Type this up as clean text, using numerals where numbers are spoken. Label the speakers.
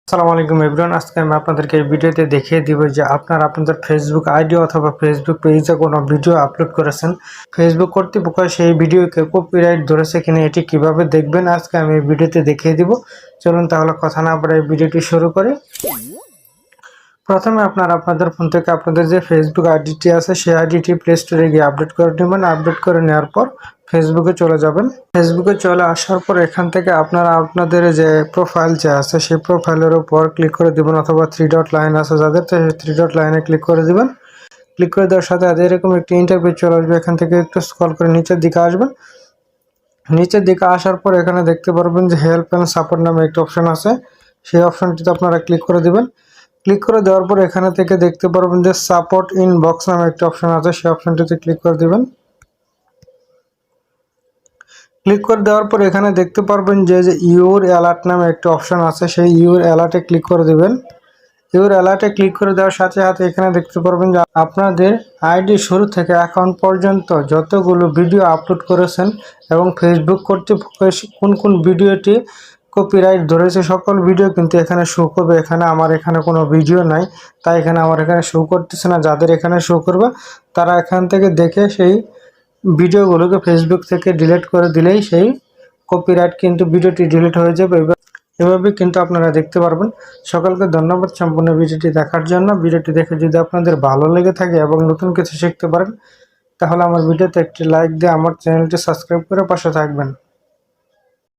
Speaker 1: আসসালামু আলাইকুম এভরিওয়ান। আজকে আমি আপনাদেরকে এই ভিডিওতে দেখিয়ে দিব যে আপনারা আপনাদের ফেসবুক আইডি অথবা ফেসবুক পেজে কোনো ভিডিও আপলোড করেছেন, ফেসবুক কর্তৃপক্ষ সেই ভিডিওকে কপিরাইট ধরেছে কিনা এটি কিভাবে দেখবেন আজকে আমি এই ভিডিওতে দেখিয়ে দিব। চলুন তাহলে কথা না বলে ভিডিওটি শুরু করি। প্রথমে আপনারা আপনাদের ফোন থেকে আপনাদের যে ফেসবুক আইডিটি আছে সেই আইডিটি প্লে স্টোরে গিয়ে আপডেট করে নেবেন। আপডেট করে নেওয়ার পর ফেসবুকে চলে যাবেন। ফেসবুকে চলে আসার পর এখান থেকে আপনারা আপনাদের যে প্রোফাইল যে আছে সেই প্রোফাইলের উপর ক্লিক করে দিবেন, অথবা 3 ডট লাইন আছে যাদের, তো 3 ডট লাইনে ক্লিক করে দিবেন। ক্লিক করে দেওয়ার সাথে এরকম একটি ইন্টারভিউ চলে আসবে। এখান থেকে একটু স্ক্রল করে নিচের দিকে আসবেন। নিচের দিকে আসার পর এখানে দেখতে পারবেন যে হেল্প অ্যান্ড সাপোর্ট নামে একটা অপশন আছে, সেই অপশনটিতে আপনারা ক্লিক করে দিবেন। ক্লিক করে দেওয়ার পর এখানে থেকে দেখতে পারবেন যে সাপোর্ট ইন বক্স নামে একটা অপশন আছে, সেই অপশনটিতে ক্লিক করে দিবেন। ক্লিক করে দেওয়ার পর এখানে দেখতে পারবেন যে ইউর অ্যালার্ট নামে একটা অপশন আছে, সেই ইউর অ্যালার্টে ক্লিক করে দিবেন। ইউর অ্যালার্টে ক্লিক করে দেওয়ার সাথে সাথে এখানে দেখতে পারবেন যে আপনাদের আইডি শুরু থেকে এখন পর্যন্ত যতগুলো ভিডিও আপলোড করেছেন এবং ফেসবুক কর্তৃপক্ষ কোন কোন ভিডিওটি কপিরাইট ধরেছে সকল ভিডিও কিন্তু এখানে শো করবে। আমার এখানে কোনো ভিডিও নাই, তাই আমার এখানে শো করতেছে না। যাদের এখানে শো করবে তারা এখান থেকে দেখে সেই ভিডিওগুলোকে ফেসবুক থেকে ডিলিট করে দিলেই সেই কপিরাইট কিন্তু ভিডিওটি ডিলিট হয়ে যাবে। এভাবে কিন্তু আপনারা দেখতে পারবেন। সকলকে ধন্যবাদ সম্পূর্ণ ভিডিওটি দেখার জন্য। ভিডিওটি দেখে যদি আপনাদের ভালো লেগে থাকে এবং নতুন কিছু শিখতে পারেন তাহলে আমার ভিডিওতে একটি লাইক দিয়ে আমার চ্যানেলটি সাবস্ক্রাইব করে পাশে থাকবেন।